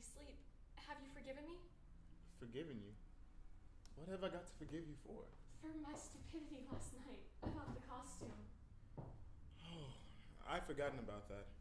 me sleep. Have you forgiven me? Forgiven you? What have I got to forgive you for? For my stupidity last night about the costume. Oh, I've forgotten about that.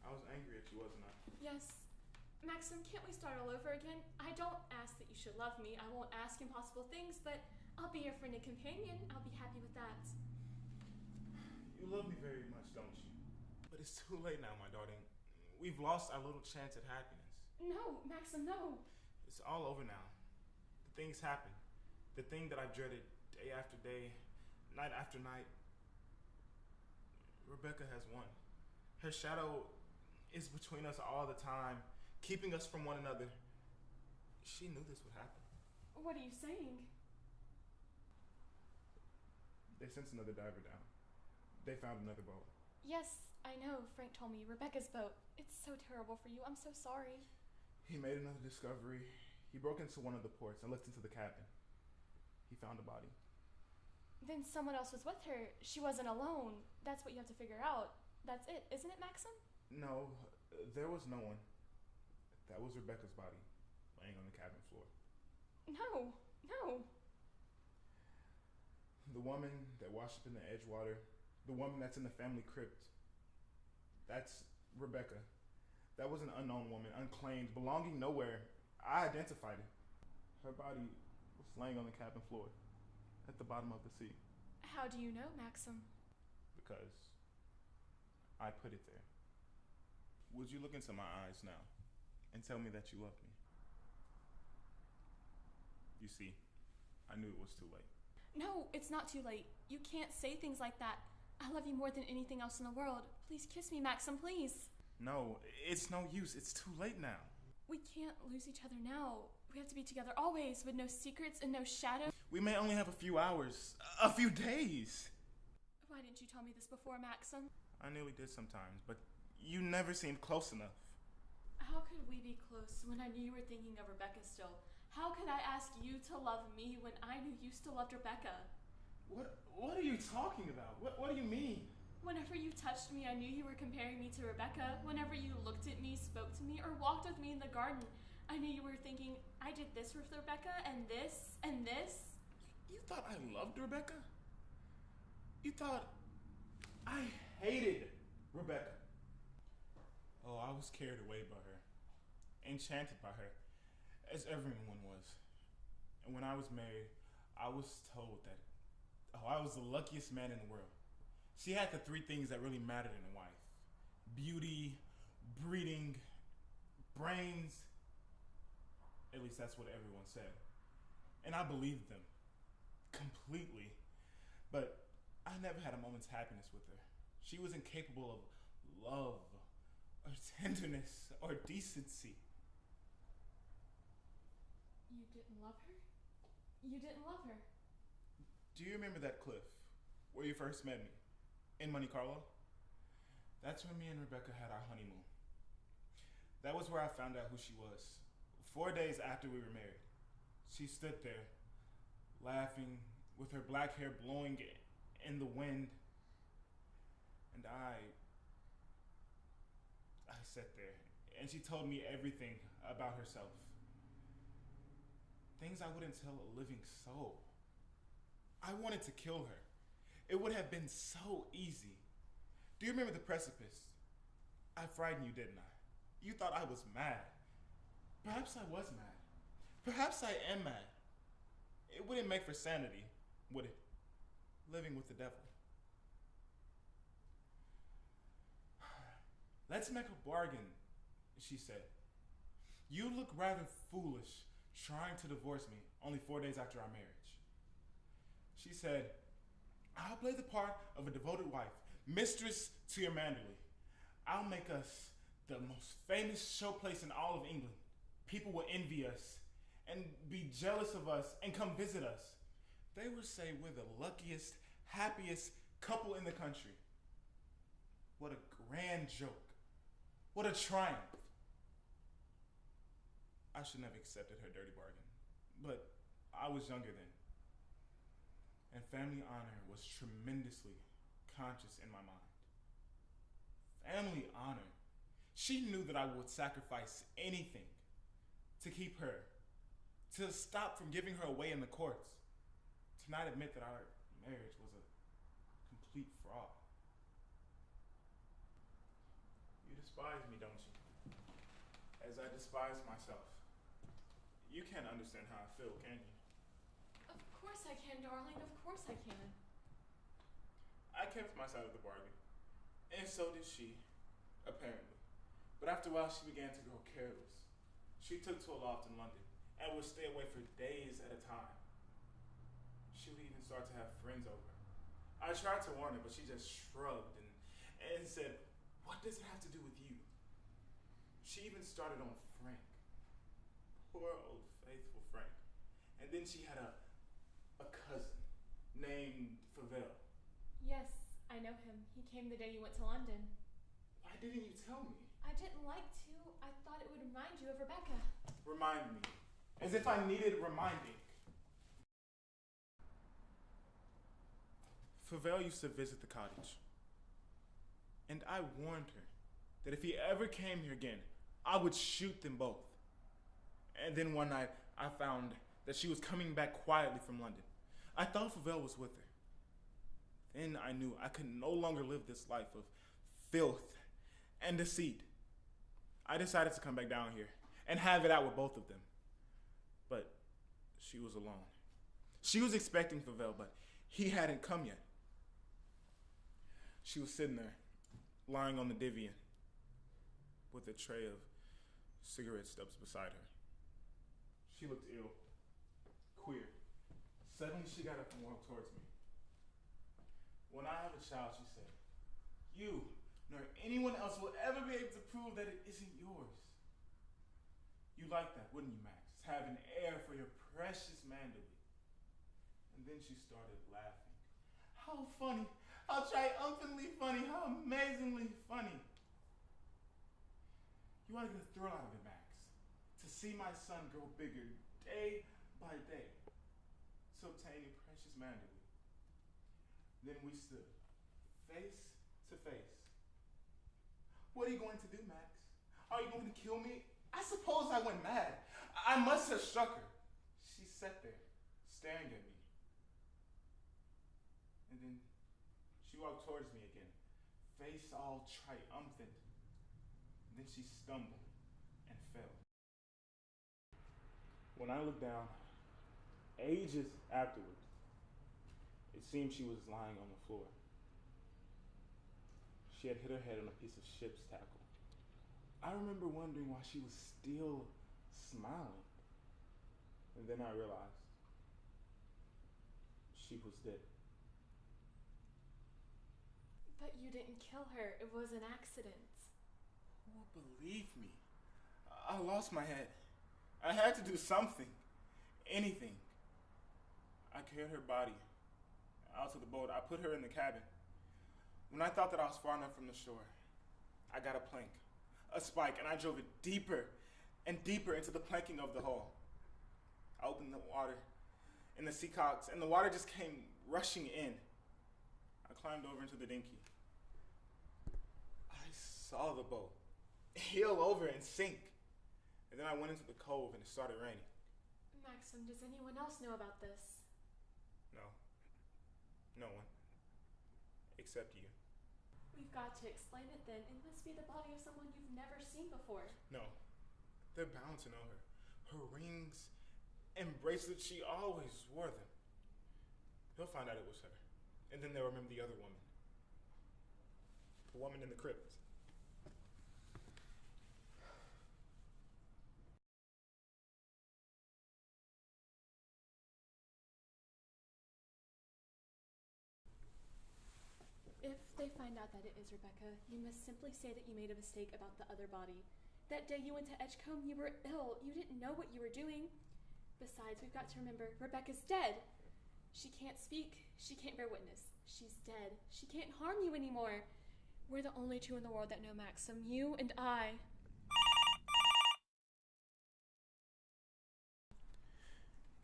I was angry at you, wasn't I? Yes. Maxim, can't we start all over again? I don't ask that you should love me. I won't ask impossible things, but I'll be your friend and companion. I'll be happy with that. You love me very much, don't you? But it's too late now, my darling. We've lost our little chance at happiness. No, Maxim, no. It's all over now. The things happen. The thing that I've dreaded day after day, night after night. Rebecca has won. Her shadow is between us all the time, keeping us from one another. She knew this would happen. What are you saying? They sent another diver down. They found another boat. Yes, I know. Frank told me. Rebecca's boat. It's so terrible for you. I'm so sorry. He made another discovery. He broke into one of the ports and looked into the cabin. He found a body. Then someone else was with her. She wasn't alone. That's what you have to figure out. That's it, isn't it, Maxim? No, there was no one. That was Rebecca's body, laying on the cabin floor. No. The woman that washed up in the Edgewater, the woman that's in the family crypt, that's Rebecca. That was an unknown woman, unclaimed, belonging nowhere. I identified it. Her body was laying on the cabin floor, at the bottom of the sea. How do you know, Maxim? Because I put it there. Would you look into my eyes now and tell me that you love me? You see, I knew it was too late. No, it's not too late. You can't say things like that. I love you more than anything else in the world. Please kiss me, Maxim, please. No, it's no use. It's too late now. We can't lose each other now. We have to be together always, with no secrets and no shadow. We may only have a few hours, a few days. Why didn't you tell me this before, Maxim? I nearly did sometimes, but you never seemed close enough. How could we be close when I knew you were thinking of Rebecca still? How could I ask you to love me when I knew you still loved Rebecca? What are you talking about? What do you mean? Whenever you touched me, I knew you were comparing me to Rebecca. Whenever you looked at me, spoke to me, or walked with me in the garden, I knew you were thinking, I did this with Rebecca, and this, and this. You thought I loved Rebecca? You thought I hated Rebecca? Oh, I was carried away by her, enchanted by her, as everyone was. And when I was married, I was told that, I was the luckiest man in the world. She had the three things that really mattered in a wife: beauty, breeding, brains. At least that's what everyone said. And I believed them completely. But I never had a moment's happiness with her. She was incapable of love, or tenderness, or decency. You didn't love her? You didn't love her? Do you remember that cliff where you first met me? In Monte Carlo? That's when me and Rebecca had our honeymoon. That was where I found out who she was. 4 days after we were married. She stood there, laughing, with her black hair blowing in the wind. And I sat there, and she told me everything about herself. Things I wouldn't tell a living soul. I wanted to kill her. It would have been so easy. Do you remember the precipice? I frightened you, didn't I? You thought I was mad. Perhaps I was mad. Perhaps I am mad. It wouldn't make for sanity, would it? Living with the devil. Let's make a bargain, she said. You look rather foolish trying to divorce me only 4 days after our marriage. She said, I'll play the part of a devoted wife, mistress to your Manderley. I'll make us the most famous showplace in all of England. People will envy us and be jealous of us and come visit us. They will say we're the luckiest, happiest couple in the country. What a grand joke. What a triumph. I shouldn't have accepted her dirty bargain, but I was younger then. And family honor was tremendously conscious in my mind. Family honor. She knew that I would sacrifice anything to keep her, to stop from giving her away in the courts, to not admit that our marriage was a complete fraud. You despise me, don't you? As I despise myself. You can't understand how I feel, can you? Of course I can, darling. Of course I can. I kept my side of the bargain, and so did she, apparently. But after a while, she began to grow careless. She took to a loft in London and would stay away for days at a time. She would even start to have friends over. I tried to warn her, but she just shrugged and said, "What does it have to do with you?" She even started on Frank. Poor old faithful Frank. And then she had a cousin named Favell. Yes, I know him. He came the day you went to London. Why didn't you tell me? I didn't like to. I thought it would remind you of Rebecca. Remind me. As if I needed reminding. Favell used to visit the cottage. And I warned her that if he ever came here again, I would shoot them both. And then one night, I found that she was coming back quietly from London. I thought Favell was with her. Then I knew I could no longer live this life of filth and deceit. I decided to come back down here and have it out with both of them. But she was alone. She was expecting Favell, but he hadn't come yet. She was sitting there, lying on the divan, with a tray of cigarette stubs beside her. She looked ill, queer. Suddenly she got up and walked towards me. "When I have a child," she said, "you nor anyone else will ever be able to prove that it isn't yours." You like that, wouldn't you, Max? To have an heir for your precious Manderley. And then she started laughing. How funny, how triumphantly funny, how amazingly funny. You want to get a thrill out of it, Max. To see my son grow bigger day by day. To obtain your precious Manderley. Then we stood, face to face. "What are you going to do, Max? Are you going to kill me?" I suppose I went mad. I must have struck her. She sat there, staring at me. And then she walked towards me again, face all triumphant. And then she stumbled and fell. When I looked down, ages afterwards, it seemed she was lying on the floor. She had hit her head on a piece of ship's tackle. I remember wondering why she was still smiling. And then I realized she was dead. But you didn't kill her. It was an accident. Who will believe me? I lost my head. I had to do something. Anything. I carried her body out to the boat. I put her in the cabin. When I thought that I was far enough from the shore, I got a plank, a spike, and I drove it deeper and deeper into the planking of the hull. I opened the water in the sea cocks, and the water just came rushing in. I climbed over into the dinghy. I saw the boat heel over and sink. And then I went into the cove and it started raining. Maxim, does anyone else know about this? No. No one. Except you. We've got to explain it then. It must be the body of someone you've never seen before. No. They're bound to know her. Her rings and bracelets, she always wore them. They'll find out it was her. And then they'll remember the other woman. The woman in the crypt. If they find out that it is Rebecca, you must simply say that you made a mistake about the other body. That day you went to Edgecombe, you were ill. You didn't know what you were doing. Besides, we've got to remember, Rebecca's dead. She can't speak. She can't bear witness. She's dead. She can't harm you anymore. We're the only two in the world that know Maxim, you and I.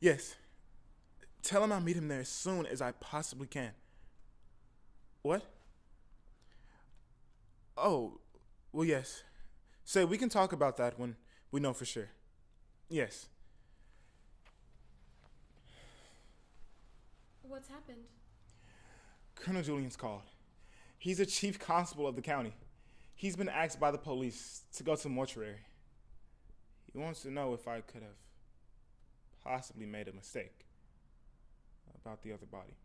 Yes. Tell him I'll meet him there as soon as I possibly can. What? Oh, well, yes. Say, we can talk about that when we know for sure. Yes. What's happened? Colonel Julian's called. He's the chief constable of the county. He's been asked by the police to go to the mortuary. He wants to know if I could have possibly made a mistake about the other body.